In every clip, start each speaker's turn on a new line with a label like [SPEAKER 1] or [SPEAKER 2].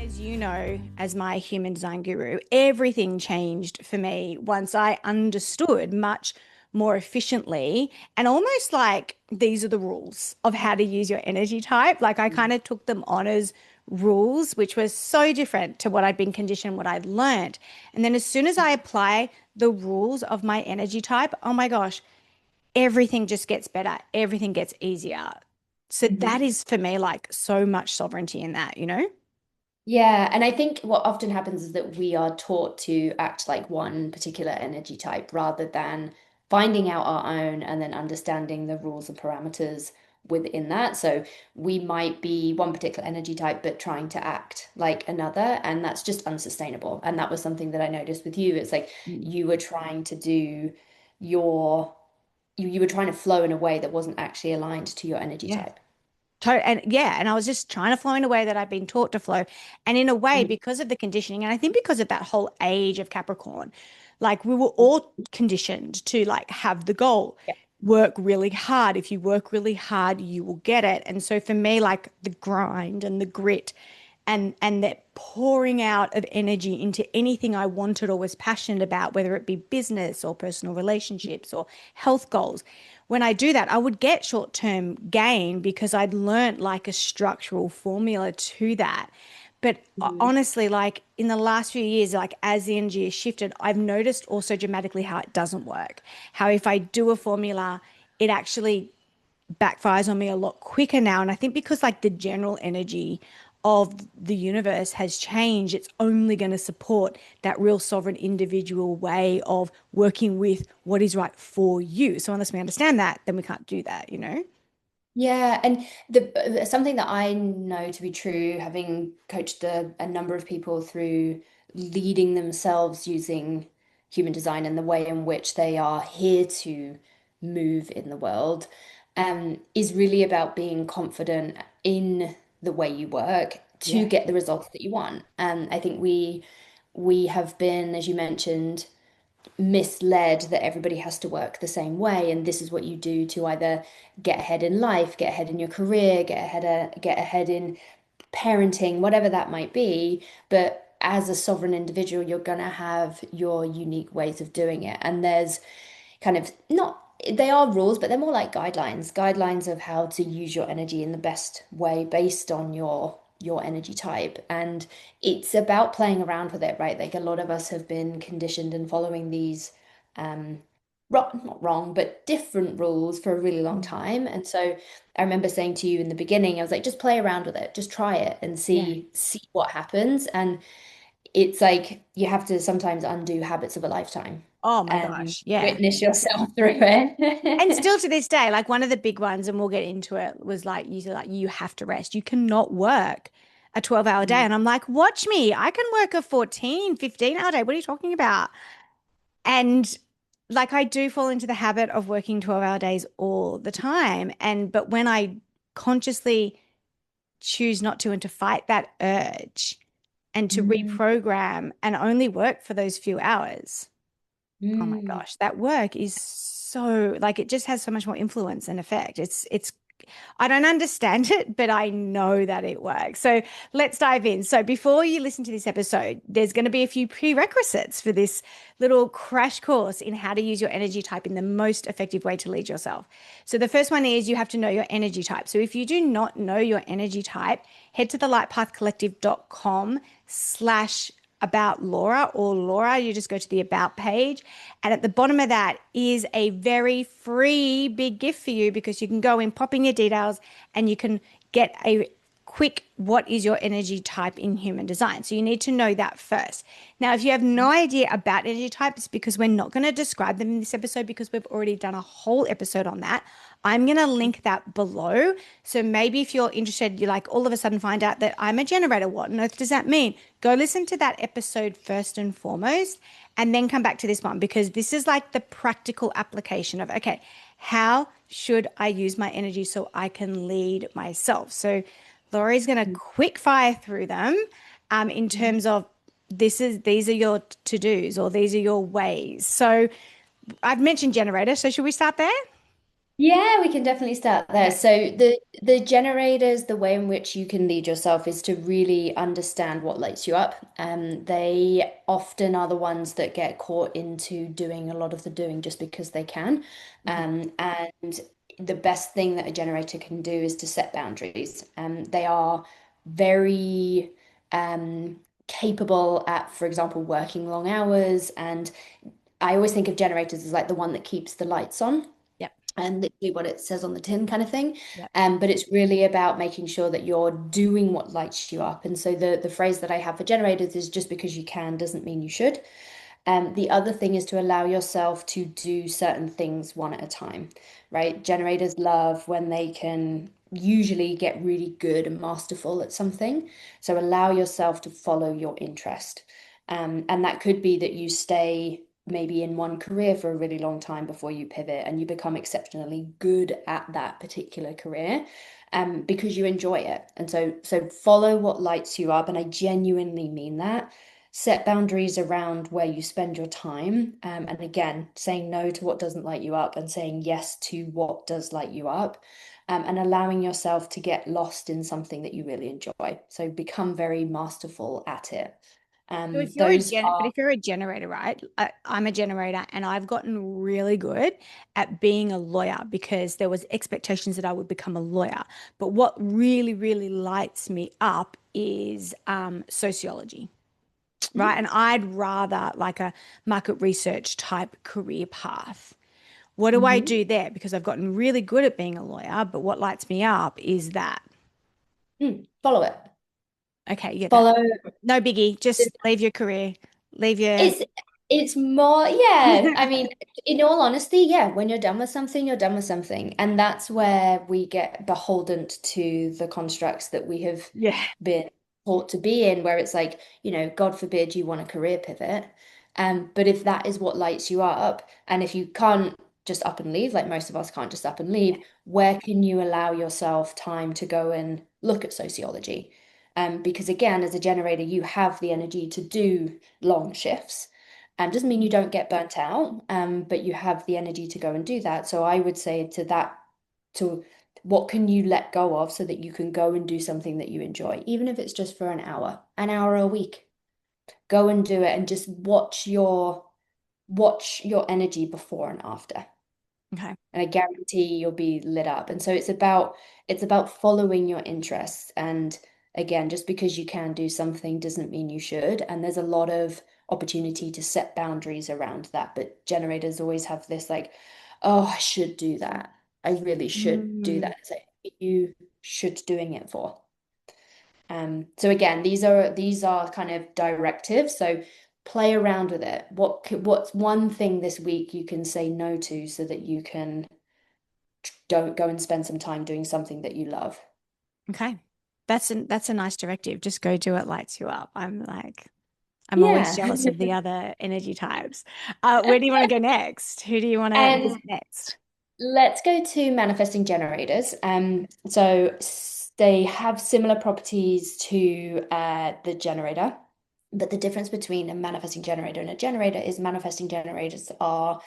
[SPEAKER 1] As you know, as my human design guru, everything changed for me once I understood much more efficiently and almost like these are the rules of how to use your energy type. Like I kind of took them on as rules, which was so different to what I'd been conditioned, what I'd learned. And then as soon as I apply the rules of my energy type, oh my gosh, everything just gets better, everything gets easier. So that
[SPEAKER 2] Mhm.
[SPEAKER 1] is for me like so much sovereignty in that, you know?
[SPEAKER 2] Yeah, and I think what often happens is that we are taught to act like one particular energy type rather than finding out our own and then understanding the rules and parameters within that. So we might be one particular energy type, but trying to act like another, and that's just unsustainable. And that was something that I noticed with you. It's like you were trying to do your, you were trying to flow in a way that wasn't actually aligned to your energy
[SPEAKER 1] Yeah.
[SPEAKER 2] type.
[SPEAKER 1] And yeah, and I was just trying to flow in a way that I've been taught to flow. And in a way,
[SPEAKER 2] Mhm.
[SPEAKER 1] because of the conditioning, and I think because of that whole age of Capricorn, like we were all conditioned to like have the goal,
[SPEAKER 2] Yeah.
[SPEAKER 1] work really hard. If you work really hard, you will get it. And so for me, like the grind and the grit and that pouring out of energy into anything I wanted or was passionate about, whether it be business or personal relationships or health goals. When I do that, I would get short-term gain because I'd learnt like a structural formula to that. But
[SPEAKER 2] Mhm.
[SPEAKER 1] honestly, like in the last few years, like as the energy has shifted, I've noticed also dramatically how it doesn't work. How if I do a formula, it actually backfires on me a lot quicker now. And I think because like the general energy of the universe has changed, it's only going to support that real sovereign individual way of working with what is right for you. So unless we understand that, then we can't do that, you know?
[SPEAKER 2] Yeah, and something that I know to be true, having coached a number of people through leading themselves using human design and the way in which they are here to move in the world, is really about being confident in the way you work to
[SPEAKER 1] Yeah.
[SPEAKER 2] get the results that you want. And I think we have been, as you mentioned, misled that everybody has to work the same way and this is what you do to either get ahead in life, get ahead in your career, get ahead in parenting, whatever that might be. But as a sovereign individual, you're gonna have your unique ways of doing it. And there's kind of not they are rules, but they're more like guidelines of how to use your energy in the best way based on your energy type. And it's about playing around with it, right? Like a lot of us have been conditioned and following these not wrong, but different rules for a really long
[SPEAKER 1] Mm.
[SPEAKER 2] time. And so I remember saying to you in the beginning, I was like, just play around with it, just try it and
[SPEAKER 1] Yeah.
[SPEAKER 2] see what happens. And it's like you have to sometimes undo habits of a lifetime
[SPEAKER 1] Oh my
[SPEAKER 2] and
[SPEAKER 1] gosh. Yeah.
[SPEAKER 2] witness yourself through
[SPEAKER 1] And
[SPEAKER 2] it.
[SPEAKER 1] still to this day, like one of the big ones, and we'll get into it, was like you said, like you have to rest. You cannot work a 12-hour day.
[SPEAKER 2] Mm,
[SPEAKER 1] And I'm like, watch me. I can work a 14, 15-hour day. What are you talking about? And like I do fall into the habit of working 12-hour days all the time. And but when I consciously choose not to and to fight that urge and to
[SPEAKER 2] mm,
[SPEAKER 1] reprogram and only work for those few hours, oh my
[SPEAKER 2] mm.
[SPEAKER 1] gosh, that work is so like it just has so much more influence and effect. It's I don't understand it, but I know that it works. So let's dive in. So before you listen to this episode, there's going to be a few prerequisites for this little crash course in how to use your energy type in the most effective way to lead yourself. So the first one is you have to know your energy type. So if you do not know your energy type, head to the lightpathcollective.com/, about Laura or Laura, you just go to the about page. And at the bottom of that is a very free big gift for you because you can go in, pop in your details, and you can get a quick what is your energy type in human design. So you need to know that first. Now, if you have no idea about energy types, because we're not going to describe them in this episode because we've already done a whole episode on that, I'm going to link that below. So maybe if you're interested, you like all of a sudden find out that I'm a generator. What on earth does that mean? Go listen to that episode first and foremost, and then come back to this one because this is like the practical application of, okay, how should I use my energy so I can lead myself? So Laurie's going to quick fire through them in terms of these are your to-dos or these are your ways. So I've mentioned generator. So should we start there?
[SPEAKER 2] Yeah, we can definitely start there.
[SPEAKER 1] Okay.
[SPEAKER 2] So the generators, the way in which you can lead yourself is to really understand what lights you up. They often are the ones that get caught into doing a lot of the doing just because they can.
[SPEAKER 1] Mhm.
[SPEAKER 2] And the best thing that a generator can do is to set boundaries. They are very capable at, for example, working long hours. And I always think of generators as like the one that keeps the lights on
[SPEAKER 1] Yep.
[SPEAKER 2] and literally what it says on the tin kind of thing.
[SPEAKER 1] Yep.
[SPEAKER 2] But it's really about making sure that you're doing what lights you up. And so the phrase that I have for generators is just because you can doesn't mean you should. The other thing is to allow yourself to do certain things one at a time, right? Generators love when they can usually get really good and masterful at something. So allow yourself to follow your interest. And that could be that you stay maybe in one career for a really long time before you pivot and you become exceptionally good at that particular career because you enjoy it. And so follow what lights you up. And I genuinely mean that. Set boundaries around where you spend your time. And again, saying no to what doesn't light you up and saying yes to what does light you up. And allowing yourself to get lost in something that you really enjoy. So become very masterful at it.
[SPEAKER 1] So if you're a
[SPEAKER 2] Those
[SPEAKER 1] gen, but
[SPEAKER 2] are
[SPEAKER 1] if you're a generator, right? I'm a generator, and I've gotten really good at being a lawyer because there was expectations that I would become a lawyer. But what really, really lights me up is sociology, right?
[SPEAKER 2] Mhm.
[SPEAKER 1] And I'd rather like a market research type career path. What do I
[SPEAKER 2] Mhm.
[SPEAKER 1] do there? Because I've gotten really good at being a lawyer, but what lights me up is that.
[SPEAKER 2] Follow it.
[SPEAKER 1] Okay, yeah, that
[SPEAKER 2] Follow.
[SPEAKER 1] no biggie. Just leave your career, leave your
[SPEAKER 2] It's it's more, yeah. I mean, in all honesty, yeah, when you're done with something, you're done with something. And that's where we get beholden to the constructs that we have
[SPEAKER 1] yeah.
[SPEAKER 2] been taught to be in, where it's like, God forbid you want a career pivot. But if that is what lights you up, and if you can't just up and leave, like most of us can't just up and leave, where can you allow yourself time to go and look at sociology? Because again, as a generator, you have the energy to do long shifts. Doesn't mean you don't get burnt out, but you have the energy to go and do that. So I would say to that, to what can you let go of so that you can go and do something that you enjoy, even if it's just for an hour a week. Go and do it and just watch your energy before and after.
[SPEAKER 1] Okay.
[SPEAKER 2] And I guarantee you'll be lit up. And so it's about following your interests. And again, just because you can do something doesn't mean you should. And there's a lot of opportunity to set boundaries around that. But generators always have this like, oh, I should do that. I really should do
[SPEAKER 1] Mm,
[SPEAKER 2] that. It's like you should doing it for. So again, these are kind of directives. So play around with it. What's one thing this week you can say no to so that you can don't go and spend some time doing something that you love.
[SPEAKER 1] okay. That's a nice directive. Just go do it lights you up. I'm always
[SPEAKER 2] Yeah.
[SPEAKER 1] jealous of the other energy types. Where do you want to go next? Who do you want to
[SPEAKER 2] And
[SPEAKER 1] visit next?
[SPEAKER 2] let's go to manifesting generators. They have similar properties to the generator, but the difference between a manifesting generator and a generator is manifesting generators are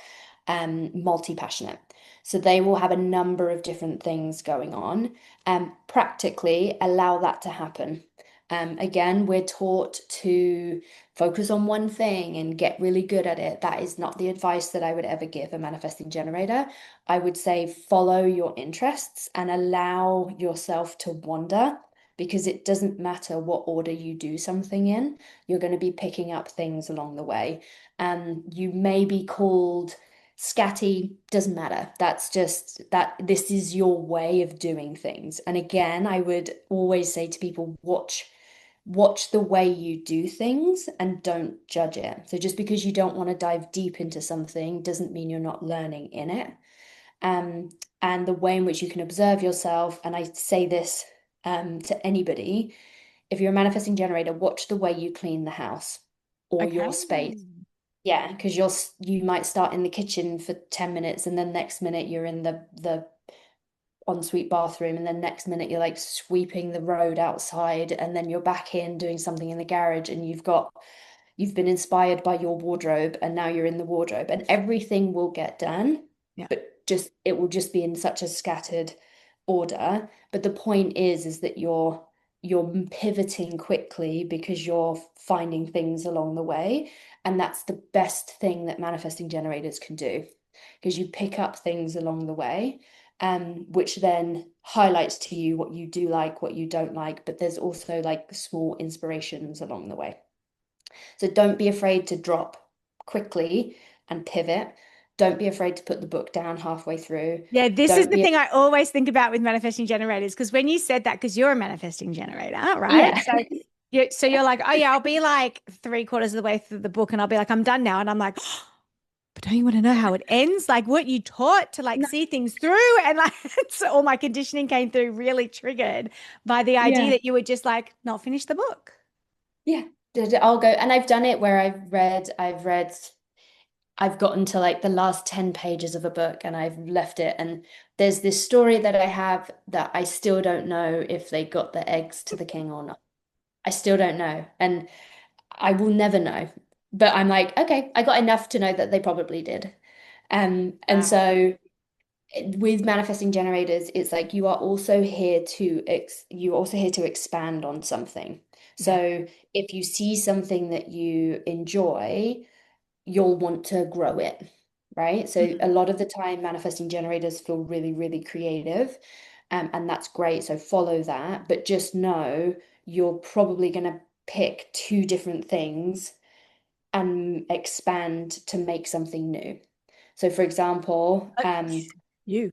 [SPEAKER 2] multi-passionate. So they will have a number of different things going on and practically allow that to happen. Again, we're taught to focus on one thing and get really good at it. That is not the advice that I would ever give a manifesting generator. I would say follow your interests and allow yourself to wander because it doesn't matter what order you do something in, you're going to be picking up things along the way. You may be called scatty, doesn't matter. That's just that this is your way of doing things. And again, I would always say to people, watch the way you do things and don't judge it. So just because you don't want to dive deep into something doesn't mean you're not learning in it. Um, and the way in which you can observe yourself, and I say this to anybody, if you're a manifesting generator, watch the way you clean the house or your
[SPEAKER 1] Okay.
[SPEAKER 2] space. Yeah, because you might start in the kitchen for 10 minutes and then next minute you're in the ensuite bathroom and then next minute you're like sweeping the road outside and then you're back in doing something in the garage and you've been inspired by your wardrobe and now you're in the wardrobe and everything will get done,
[SPEAKER 1] Yeah.
[SPEAKER 2] but it will just be in such a scattered order. But the point is that you're pivoting quickly because you're finding things along the way. And that's the best thing that manifesting generators can do because you pick up things along the way, which then highlights to you what you do like, what you don't like, but there's also like small inspirations along the way. So don't be afraid to drop quickly and pivot. Don't be afraid to put the book down halfway through.
[SPEAKER 1] Yeah, this is
[SPEAKER 2] Don't
[SPEAKER 1] the
[SPEAKER 2] be,
[SPEAKER 1] thing I always think about with manifesting generators. Because when you said that, because you're a manifesting generator, right?
[SPEAKER 2] yeah,
[SPEAKER 1] So you're like, oh yeah, I'll be like three-quarters of the way through the book, and I'll be like, I'm done now, and I'm like, but don't you want to know how it ends? Like what you taught to like
[SPEAKER 2] no,
[SPEAKER 1] see things through, and like so all my conditioning came through really triggered by the idea
[SPEAKER 2] yeah,
[SPEAKER 1] that you would just like not finish the book.
[SPEAKER 2] yeah. I'll go, and I've done it where I've gotten to like the last 10 pages of a book and I've left it. And there's this story that I have that I still don't know if they got the eggs to the king or not. I still don't know. And I will never know. But I'm like, okay, I got enough to know that they probably did. And
[SPEAKER 1] Wow.
[SPEAKER 2] so with manifesting generators, it's like you are also here to you're also here to expand on something.
[SPEAKER 1] Yeah.
[SPEAKER 2] So if you see something that you enjoy, you'll want to grow it, right? So a
[SPEAKER 1] Mhm.
[SPEAKER 2] lot of the time, manifesting generators feel really, really creative, and that's great. So follow that, but just know you're probably going to pick two different things and expand to make something new. So, for example,
[SPEAKER 1] You.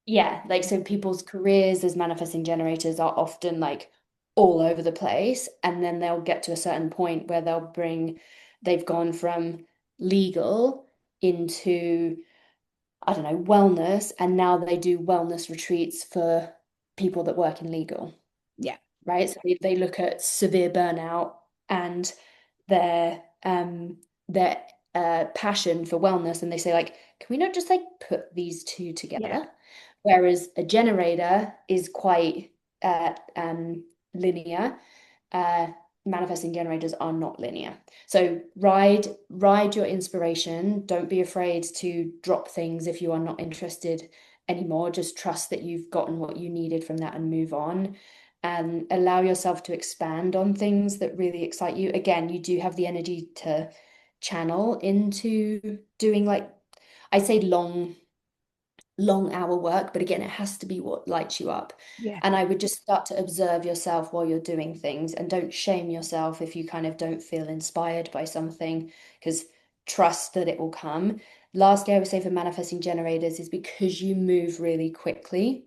[SPEAKER 2] yeah, like so people's careers as manifesting generators are often like all over the place, and then they'll get to a certain point where they've gone from legal into, I don't know, wellness, and now they do wellness retreats for people that work in legal,
[SPEAKER 1] Yeah.
[SPEAKER 2] right? So they look at severe burnout and their their passion for wellness, and they say like, can we not just like put these two
[SPEAKER 1] Yeah.
[SPEAKER 2] together? Whereas a generator is quite linear. Uh, Manifesting generators are not linear. So ride your inspiration. Don't be afraid to drop things if you are not interested anymore. Just trust that you've gotten what you needed from that and move on. And allow yourself to expand on things that really excite you. Again, you do have the energy to channel into doing like I say long hour work, but again, it has to be what lights you up.
[SPEAKER 1] Yeah.
[SPEAKER 2] And I would just start to observe yourself while you're doing things and don't shame yourself if you kind of don't feel inspired by something, because trust that it will come. Lastly, I would say for manifesting generators is because you move really quickly,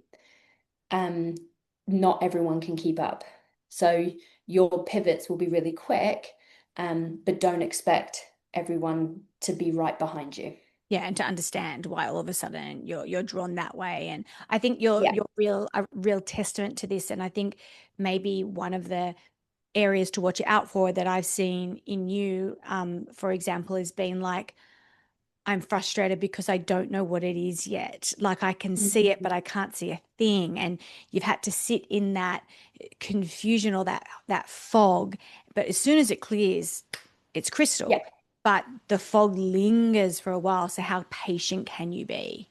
[SPEAKER 2] um, not everyone can keep up. So your pivots will be really quick, but don't expect everyone to be right behind you.
[SPEAKER 1] Yeah, and to understand why all of a sudden you're drawn that way. And I think you're
[SPEAKER 2] Yeah.
[SPEAKER 1] you're real a real testament to this. And I think maybe one of the areas to watch out for that I've seen in you, for example, has been like, I'm frustrated because I don't know what it is yet. Like I can see it,
[SPEAKER 2] Mhm.
[SPEAKER 1] but I can't see a thing. And you've had to sit in that confusion or that fog. But as soon as it clears, it's
[SPEAKER 2] Yeah.
[SPEAKER 1] crystal. But the fog lingers for a while. So how patient can you be?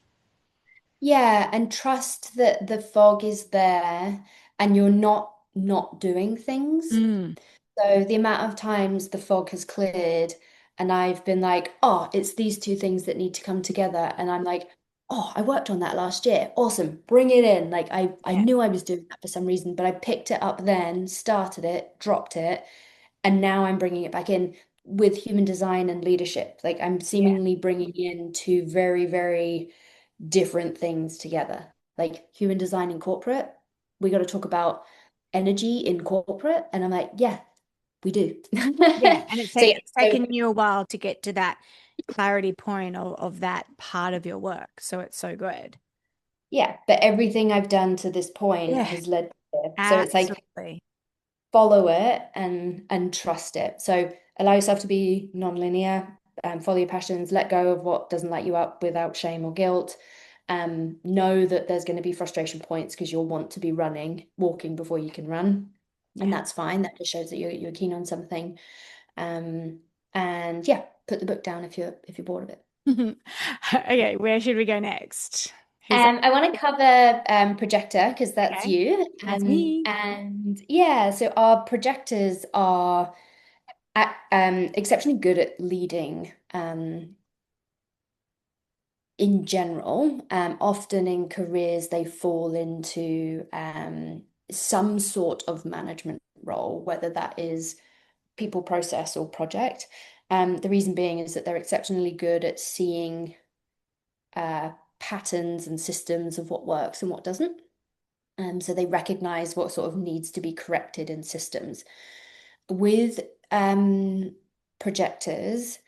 [SPEAKER 2] Yeah, and trust that the fog is there and you're not doing things.
[SPEAKER 1] Mm,
[SPEAKER 2] So the amount of times the fog has cleared and I've been like, oh, it's these two things that need to come together. And I'm like, oh, I worked on that last year. Awesome. Bring it in. Like I
[SPEAKER 1] yeah,
[SPEAKER 2] knew I was doing that for some reason, but I picked it up then, started it, dropped it, and now I'm bringing it back in with human design and leadership. Like I'm
[SPEAKER 1] yeah,
[SPEAKER 2] seemingly bringing in two very, very different things together. Like human design in corporate, we got to talk about energy in corporate. And I'm like, yeah, we do.
[SPEAKER 1] yeah. And
[SPEAKER 2] So yeah,
[SPEAKER 1] it's
[SPEAKER 2] so
[SPEAKER 1] taken you a while to get to that clarity point of that part of your work. So it's so good.
[SPEAKER 2] yeah, but everything I've done to this point
[SPEAKER 1] Yeah,
[SPEAKER 2] has led to this. So it's like
[SPEAKER 1] absolutely.
[SPEAKER 2] follow it and trust it. So allow yourself to be non-linear, follow your passions, let go of what doesn't light you up without shame or guilt. Know that there's going to be frustration points because you'll want to be walking before you can run. And
[SPEAKER 1] Yeah.
[SPEAKER 2] that's fine. That just shows that you're keen on something. Um, and yeah, put the book down if you're bored of it.
[SPEAKER 1] Okay, where should we go next? Who's
[SPEAKER 2] I want to cover projector because that's
[SPEAKER 1] okay?
[SPEAKER 2] you.
[SPEAKER 1] That's me.
[SPEAKER 2] And yeah, so our projectors are exceptionally good at leading in general. Often in careers, they fall into some sort of management role, whether that is people, process, or project. The reason being is that they're exceptionally good at seeing uh, patterns and systems of what works and what doesn't. So they recognize what sort of needs to be corrected in systems. With projectors,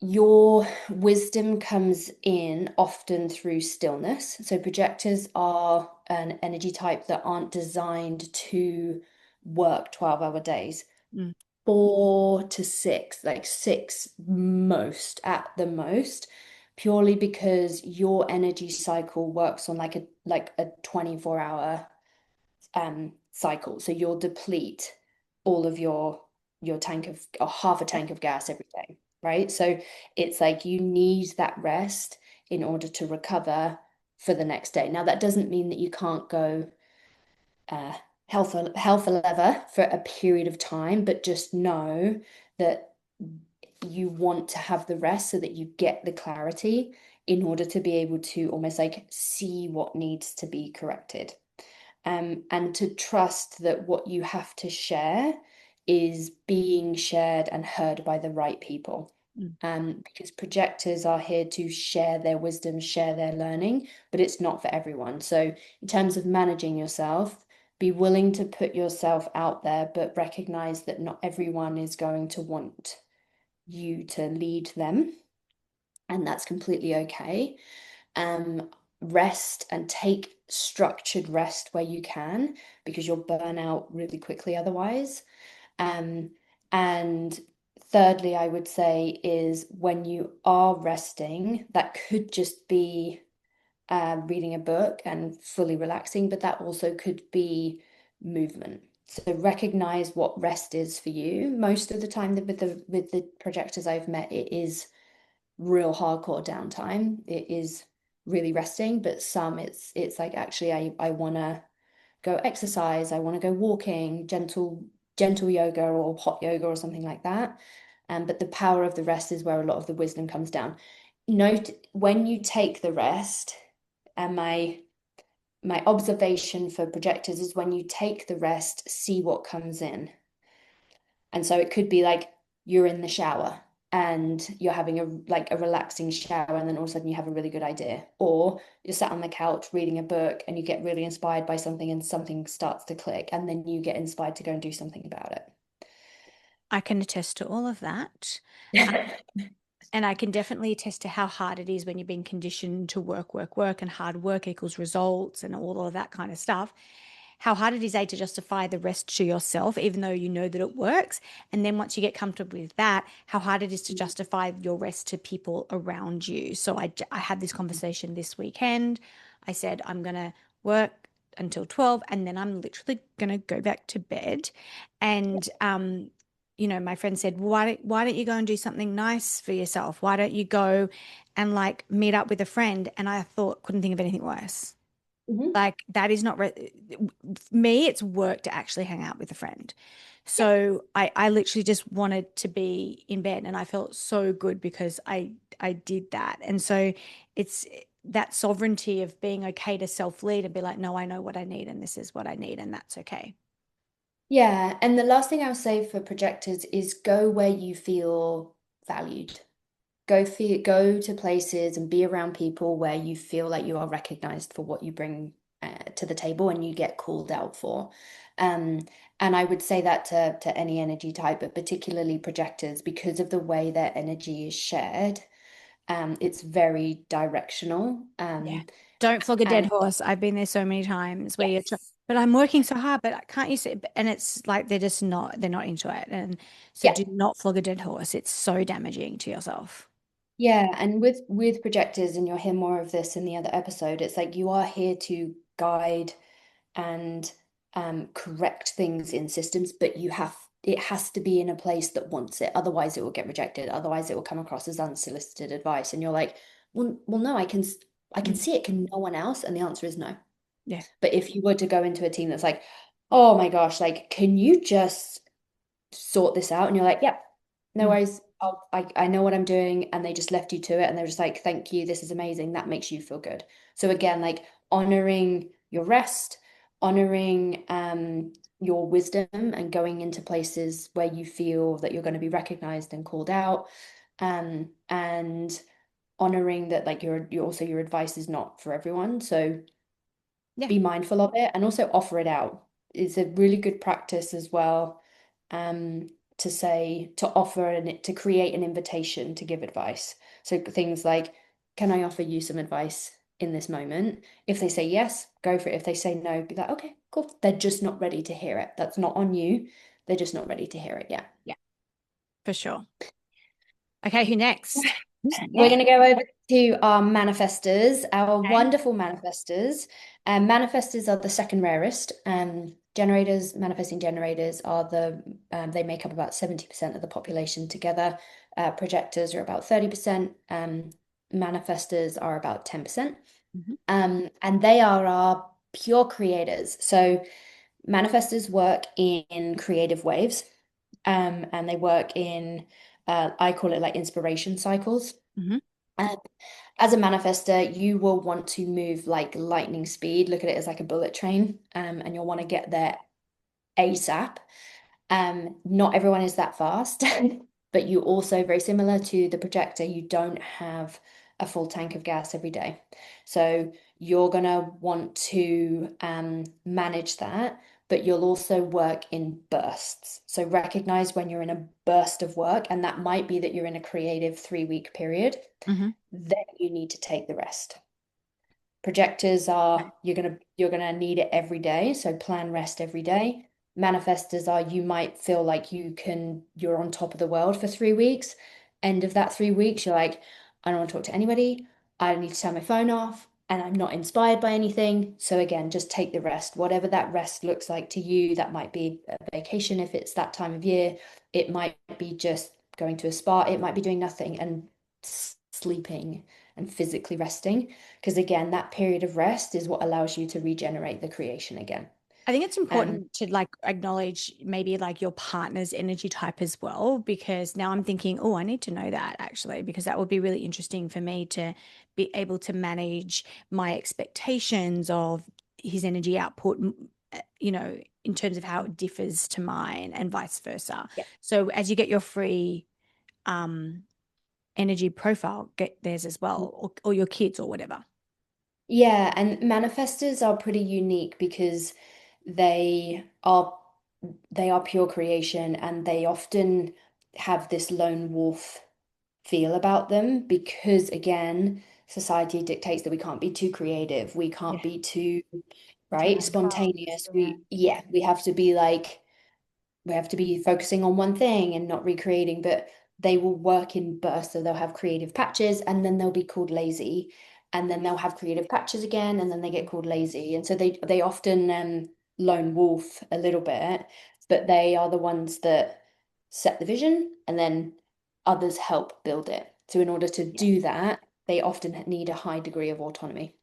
[SPEAKER 2] your wisdom comes in often through stillness. So projectors are an energy type that aren't designed to work 12-hour days.
[SPEAKER 1] Mm,
[SPEAKER 2] 4 to 6, like six most at the most, purely because your energy cycle works on like a 24-hour cycle. So you'll deplete all of your tank of or half a tank of gas every day, right? So it's like you need that rest in order to recover for the next day. Now that doesn't mean that you can't go uh hell for leather for a period of time, but just know that you want to have the rest so that you get the clarity in order to be able to almost like see what needs to be corrected, and to trust that what you have to share is being shared and heard by the right people.
[SPEAKER 1] mm,
[SPEAKER 2] Because projectors are here to share their wisdom, share their learning, but it's not for everyone. So, in terms of managing yourself, be willing to put yourself out there, but recognize that not everyone is going to want you to lead them, and that's completely okay. um, Rest and take structured rest where you can because you'll burn out really quickly otherwise. Um, and thirdly, I would say is when you are resting, that could just be reading a book and fully relaxing, but that also could be movement. So recognize what rest is for you. Most of the time with the projectors I've met, it is real hardcore downtime. It is really resting, but some it's like actually I want to go exercise, I want to go walking, gentle yoga or hot yoga or something like that. But the power of the rest is where a lot of the wisdom comes down. Note when you take the rest, and my observation for projectors is when you take the rest, see what comes in. And so it could be like you're in the shower and you're having a relaxing shower, and then all of a sudden you have a really good idea. Or you're sat on the couch reading a book and you get really inspired by something and something starts to click, and then you get inspired to go and do something about
[SPEAKER 1] I can attest to all of that.
[SPEAKER 2] it.
[SPEAKER 1] And I can definitely attest to how hard it is when you're being conditioned to work, work, work, and hard work equals results and all of that kind of stuff. How hard it is, A, to justify the rest to yourself, even though you know that it works. And then once you get comfortable with that, how hard it is to justify your rest to people around you. So I had this conversation this weekend. I said, I'm going to work until 12 and then I'm literally going to go back to bed. And, my friend said, well, why don't you go and do something nice for yourself? Why don't you go and like meet up with a friend? And I thought, couldn't think of anything worse.
[SPEAKER 2] Mhm.
[SPEAKER 1] Like that is not me, it's work to actually hang out with a friend.
[SPEAKER 2] Yeah.
[SPEAKER 1] So I literally just wanted to be in bed and I felt so good because I did that. And so it's that sovereignty of being okay to self-lead and be like, no, I know what I need and this is what I need and that's okay.
[SPEAKER 2] Yeah, and the last thing I'll say for projectors is go where you feel valued. Go to places and be around people where you feel like you are recognized for what you bring to the table and you get called out for. Um, and I would say that to any energy type, but particularly projectors, because of the way their energy is shared, it's very directional.
[SPEAKER 1] Yeah. Don't flog a dead
[SPEAKER 2] And
[SPEAKER 1] horse. I've been there so many times where
[SPEAKER 2] yes,
[SPEAKER 1] but I'm working so hard, but can't you see? And it's like they're not into it. And so
[SPEAKER 2] yeah,
[SPEAKER 1] do not flog a dead horse. It's so damaging to yourself.
[SPEAKER 2] yeah, and with projectors, and you'll hear more of this in the other episode, it's like you are here to guide and correct things in systems, but you have it has to be in a place that wants it. Otherwise, it will get rejected. Otherwise, it will come across as unsolicited advice. And you're like, well, no, I can
[SPEAKER 1] Mm.
[SPEAKER 2] see it. Can no one else? And the answer is no.
[SPEAKER 1] Yeah.
[SPEAKER 2] But if you were to go into a team that's like, oh my gosh, like, can you just sort this out? And you're like, yep, no
[SPEAKER 1] Mm.
[SPEAKER 2] worries. I know what I'm doing. And they just left you to it. And they're just like, thank you. This is amazing. That makes you feel good. So again, like honoring your rest, honoring your wisdom and going into places where you feel that you're going to be recognized and called out. And honoring that like your advice is not for everyone. So
[SPEAKER 1] Yeah.
[SPEAKER 2] be mindful of it and also offer it out. It's a really good practice as well, um, to say, to offer and to create an invitation to give advice. So things like, can I offer you some advice in this moment? If they say yes, go for it. If they say no, be like, okay, cool. They're just not ready to hear it. That's not on you. They're just not ready to hear it yet.
[SPEAKER 1] Yeah, for sure. Okay, who next? Who's
[SPEAKER 2] We're going to
[SPEAKER 1] next?
[SPEAKER 2] go over to our manifestors, our
[SPEAKER 1] Okay.
[SPEAKER 2] wonderful manifestors. Manifestors are the second rarest. Generators, manifesting generators are they make up about 70% of the population together. Projectors are about 30%. Manifestors are about 10%.
[SPEAKER 1] Mhm.
[SPEAKER 2] And they are our pure creators. So manifestors work in creative waves, and they work in, I call it like inspiration cycles.
[SPEAKER 1] Mhm.
[SPEAKER 2] Um, as a manifester, you will want to move like lightning speed. Look at it as like a bullet train, and you'll want to get there ASAP. Not everyone is that fast, but you also, very similar to the projector, you don't have a full tank of gas every day. So you're gonna want to manage that, but you'll also work in bursts. So recognize when you're in a burst of work, and that might be that you're in a creative 3 week period,
[SPEAKER 1] Mhm.
[SPEAKER 2] then you need to take the rest. Projectors
[SPEAKER 1] Okay.
[SPEAKER 2] are you're gonna need it every day, so plan rest every day. Manifestors are you might feel like you're on top of the world for 3 weeks. End of that 3 weeks, you're like, I don't want to talk to anybody. I need to turn my phone off, and I'm not inspired by anything. So again, just take the rest. Whatever that rest looks like to you, that might be a vacation if it's that time of year. It might be just going to a spa. It might be doing nothing and sleeping and physically resting. Because again, that period of rest is what allows you to regenerate the creation again.
[SPEAKER 1] I think it's
[SPEAKER 2] Um,
[SPEAKER 1] important to like acknowledge maybe like your partner's energy type as well, because now I'm thinking, oh, I need to know that actually, because that would be really interesting for me to be able to manage my expectations of his energy output, in terms of how it differs to mine and vice versa.
[SPEAKER 2] yeah.
[SPEAKER 1] So as you get your free um energy profile, get theirs as well, or your kids or whatever.
[SPEAKER 2] Yeah, and manifestors are pretty unique because they are they are pure creation, and they often have this lone wolf feel about them because again, society dictates that we can't be too creative, we can't
[SPEAKER 1] Yeah.
[SPEAKER 2] be too,
[SPEAKER 1] Too
[SPEAKER 2] right,
[SPEAKER 1] high fast.
[SPEAKER 2] spontaneous.
[SPEAKER 1] Yeah.
[SPEAKER 2] We have to be like we have to be focusing on one thing and not recreating, but they will work in bursts. So they'll have creative patches and then they'll be called lazy. And then they'll have creative patches again and then they get called lazy. And so they often lone wolf a little bit, but they are the ones that set the vision and then others help build it. So in order to
[SPEAKER 1] Yeah.
[SPEAKER 2] do that, they often need a high degree of autonomy.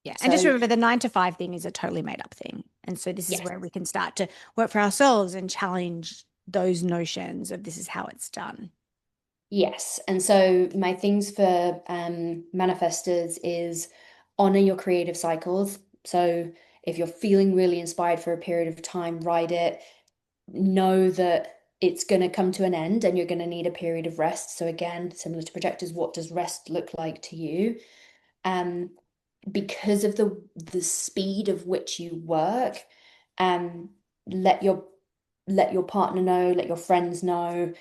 [SPEAKER 1] Yeah. And just
[SPEAKER 2] So
[SPEAKER 1] remember the 9 to 5 thing is a totally made up thing. And so this is
[SPEAKER 2] yes.
[SPEAKER 1] where we can start to work for ourselves and challenge those notions of this is how it's done.
[SPEAKER 2] Yes. And so my things for manifestors is honor your creative cycles. So if you're feeling really inspired for a period of time, ride it. Know that it's going to come to an end and you're going to need a period of rest. So again, similar to projectors, what does rest look like to you? Um, because of the speed of which you work, um, let your partner know, let your friends know.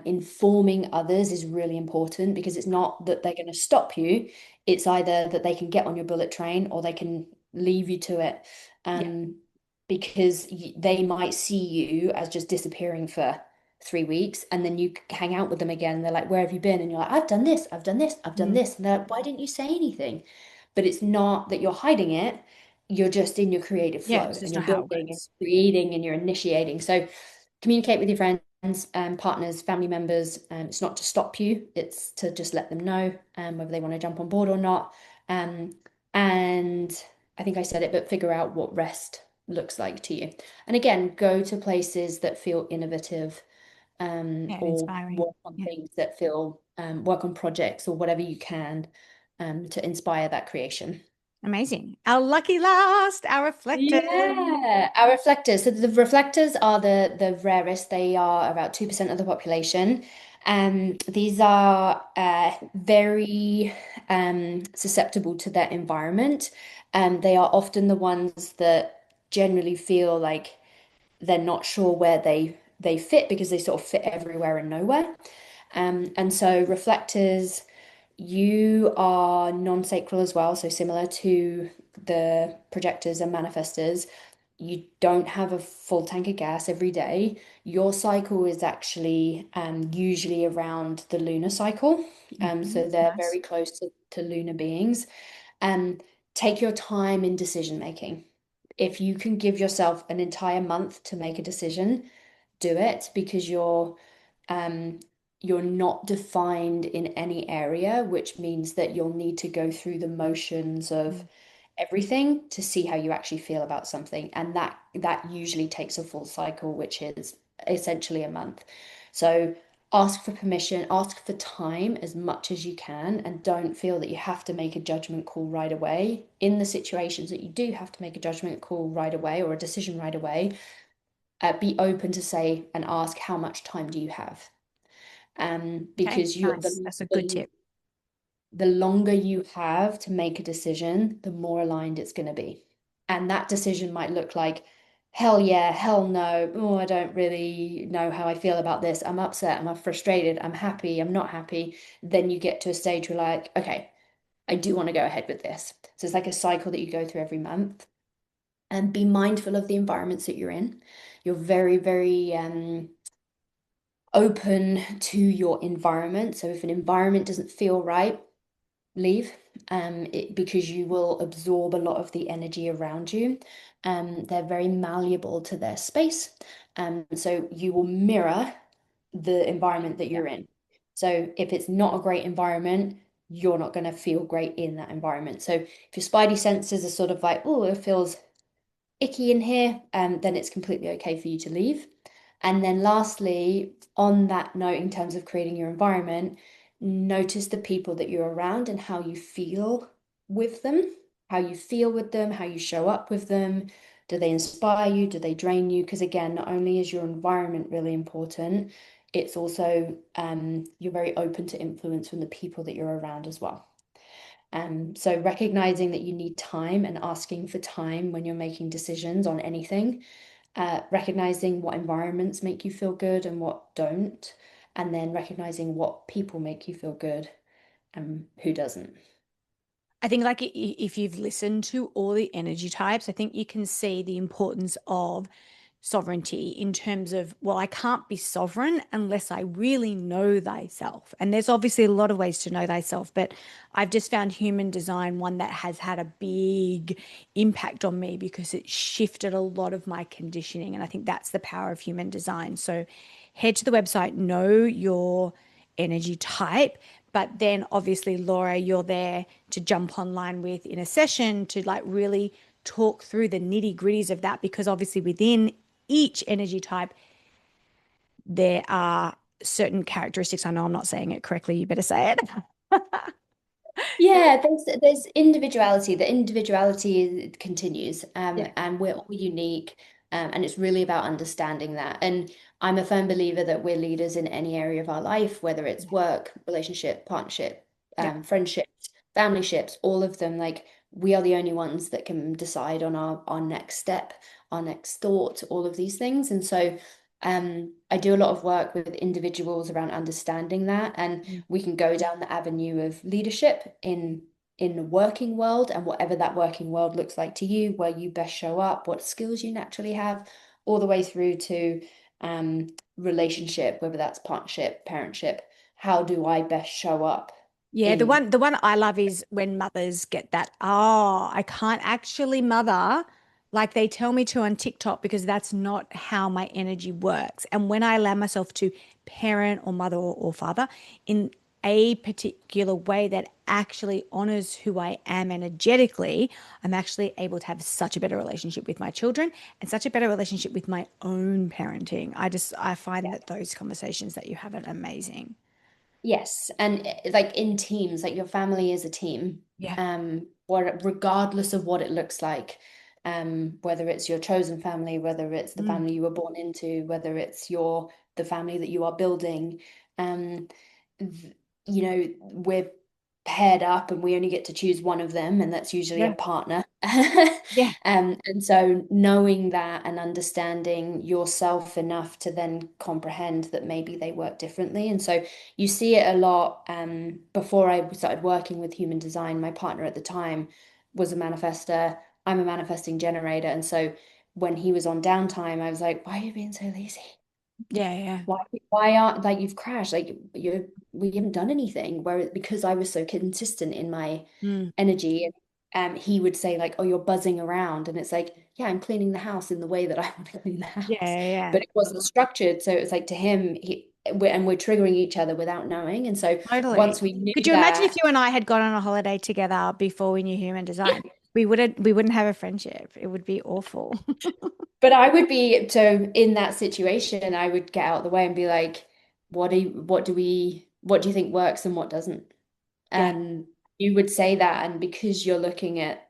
[SPEAKER 2] Informing others is really important because it's not that they're going to stop you. It's either that they can get on your bullet train or they can leave you to it.
[SPEAKER 1] Yeah.
[SPEAKER 2] Um, because they might see you as just disappearing for 3 weeks and then you hang out with them again. They're like, where have you been? And you're like, I've done this, I've done this, I've done
[SPEAKER 1] Mm.
[SPEAKER 2] this. And they're like, why didn't you say anything? But it's not that you're hiding it. You're just in your creative
[SPEAKER 1] Yeah.
[SPEAKER 2] flow
[SPEAKER 1] It's
[SPEAKER 2] and
[SPEAKER 1] just
[SPEAKER 2] you're
[SPEAKER 1] not how it
[SPEAKER 2] building and
[SPEAKER 1] works.
[SPEAKER 2] creating and you're initiating. So Communicate with your friends, partners, family members. It's not to stop you, it's to just let them know whether they want to jump on board or not. Um, and I think I said it, but figure out what rest looks like to you. And again, go to places that feel innovative,
[SPEAKER 1] Yeah,
[SPEAKER 2] or
[SPEAKER 1] inspiring.
[SPEAKER 2] work on
[SPEAKER 1] Yeah.
[SPEAKER 2] things that feel, work on projects or whatever you can, to inspire that creation.
[SPEAKER 1] Amazing. Our lucky last, our reflectors.
[SPEAKER 2] Yeah, our reflectors. So the reflectors are the rarest. They are about 2% of the population. These are very susceptible to their environment. They are often the ones that generally feel like they're not sure where they fit because they sort of fit everywhere and nowhere. And so reflectors, you are non-sacral as well, so similar to the projectors and manifestors. You don't have a full tank of gas every day. Your cycle is actually usually around the lunar cycle. So they're
[SPEAKER 1] Nice.
[SPEAKER 2] very close to lunar beings. Um, Take your time in decision making. If you can give yourself an entire month to make a decision, do it because um, you're not defined in any area, which means that you'll need to go through the motions of
[SPEAKER 1] Mm.
[SPEAKER 2] everything to see how you actually feel about something. And that usually takes a full cycle, which is essentially a month. So ask for permission, ask for time as much as you can, and don't feel that you have to make a judgment call right away. In the situations that you do have to make a judgment call right away or a decision right away, be open to say and ask how much time do you have?
[SPEAKER 1] Okay,
[SPEAKER 2] Because
[SPEAKER 1] nice. That's a good tip.
[SPEAKER 2] the longer you have to make a decision, the more aligned it's going to be. And that decision might look like, hell yeah, hell no. Oh, I don't really know how I feel about this. I'm upset, I'm frustrated, I'm happy, I'm not happy. Then you get to a stage where like, okay, I do want to go ahead with this. So it's like a cycle that you go through every month. And be mindful of the environments that you're in. You're very, very open to your environment. So if an environment doesn't feel right, leave, because you will absorb a lot of the energy around you. They're very malleable to their space. So you will mirror the environment that
[SPEAKER 1] Yeah.
[SPEAKER 2] you're in. So if it's not a great environment, you're not going to feel great in that environment. So if your spidey senses are sort of like, oh, it feels icky in here, then it's completely okay for you to leave. And then lastly, on that note, in terms of creating your environment, notice the people that you're around and how you feel with them, how you feel with them, how you show up with them. Do they inspire you? Do they drain you? Because again, not only is your environment really important, it's also you're very open to influence from the people that you're around as well. So recognizing that you need time and asking for time when you're making decisions on anything, recognizing what environments make you feel good and what don't, and then recognizing what people make you feel good and who doesn't.
[SPEAKER 1] I think like if you've listened to all the energy types, I think you can see the importance of sovereignty in terms of, well, I can't be sovereign unless I really know thyself. And there's obviously a lot of ways to know thyself, but I've just found human design one that has had a big impact on me because it shifted a lot of my conditioning. And I think that's the power of human design. So head to the website, know your energy type. But then obviously, Laura, you're there to jump online with in a session to like really talk through the nitty gritties of that because obviously within each energy type, there are certain characteristics. I know I'm not saying it correctly. You better say it.
[SPEAKER 2] Yeah, there's individuality. The individuality continues,
[SPEAKER 1] Yeah.
[SPEAKER 2] and we're all unique, and it's really about understanding that. And I'm a firm believer that we're leaders in any area of our life, whether it's work, relationship, partnership,
[SPEAKER 1] Yeah.
[SPEAKER 2] friendships, family ships, all of them. Like we are the only ones that can decide on our next step, our next thought, all of these things. And so, I do a lot of work with individuals around understanding that and
[SPEAKER 1] Mm.
[SPEAKER 2] we can go down the avenue of leadership in the working world and whatever that working world looks like to you, where you best show up, what skills you naturally have, all the way through to relationship, whether that's partnership, parentship. How do I best show up
[SPEAKER 1] Yeah,
[SPEAKER 2] in?
[SPEAKER 1] the one I love is when mothers get that, oh, I can't actually mother like they tell me to on TikTok because that's not how my energy works. And when I allow myself to parent or mother or father in a particular way that actually honors who I am energetically, I'm actually able to have such a better relationship with my children and such a better relationship with my own parenting. I find that those conversations that you have are amazing.
[SPEAKER 2] Yes, and like in teams, like your family is a team,
[SPEAKER 1] Yeah.
[SPEAKER 2] what regardless of what it looks like, whether it's your chosen family, whether it's the
[SPEAKER 1] Mm.
[SPEAKER 2] family you were born into, whether it's your the family that you are building, um, th- we're paired up and we only get to choose one of them, and that's usually a
[SPEAKER 1] Yeah.
[SPEAKER 2] partner.
[SPEAKER 1] Yeah.
[SPEAKER 2] And so knowing that and understanding yourself enough to then comprehend that maybe they work differently. And so you see it a lot. Before I started working with human design, my partner at the time was a manifester. I'm a manifesting generator. And so when he was on downtime, I was like, why are you being so lazy?
[SPEAKER 1] Yeah. Yeah.
[SPEAKER 2] Why aren't like you've crashed? Like we haven't done anything. Where because I was so consistent in my
[SPEAKER 1] Mm.
[SPEAKER 2] energy, he would say like, "Oh, you're buzzing around," and it's like, "Yeah, I'm cleaning the house in the way that I want to clean the
[SPEAKER 1] Yeah.
[SPEAKER 2] house,"
[SPEAKER 1] Yeah.
[SPEAKER 2] but it wasn't structured. So it was like to him, we're triggering each other without knowing. And so
[SPEAKER 1] Totally.
[SPEAKER 2] once we knew
[SPEAKER 1] Could you imagine if
[SPEAKER 2] that,
[SPEAKER 1] you and I had gone on a holiday together before we knew human design? We wouldn't have a friendship. It would be awful.
[SPEAKER 2] but I would be so in that situation, I would get out of the way and be like, what do you think works and what doesn't?
[SPEAKER 1] Yeah.
[SPEAKER 2] And you would say that, and because you're looking at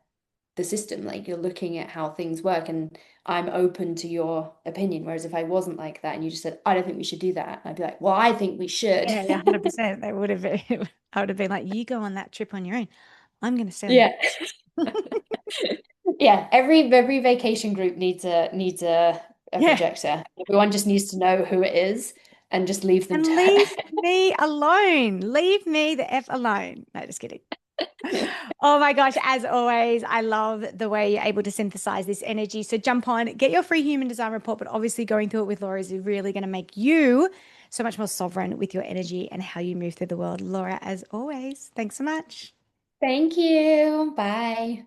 [SPEAKER 2] the system, like you're looking at how things work, and I'm open to your opinion. Whereas if I wasn't like that and you just said, I don't think we should do that, I'd be like, well, I think we should.
[SPEAKER 1] Yeah, yeah, 100%. They would have been, I would have been like, you go on that trip on your own. I'm going to stay on
[SPEAKER 2] Yeah.
[SPEAKER 1] the.
[SPEAKER 2] Yeah. Every vacation group needs a
[SPEAKER 1] Yeah.
[SPEAKER 2] projector. Everyone just needs to know who it is and just leave them
[SPEAKER 1] And
[SPEAKER 2] to
[SPEAKER 1] leave me alone. Leave me the F alone. No, just kidding. Oh my gosh, as always, I love the way you're able to synthesize this energy. So jump on, get your free human design report, but obviously going through it with Laura is really going to make you so much more sovereign with your energy and how you move through the world. Laura, as always, thanks so much.
[SPEAKER 2] Thank you. Bye.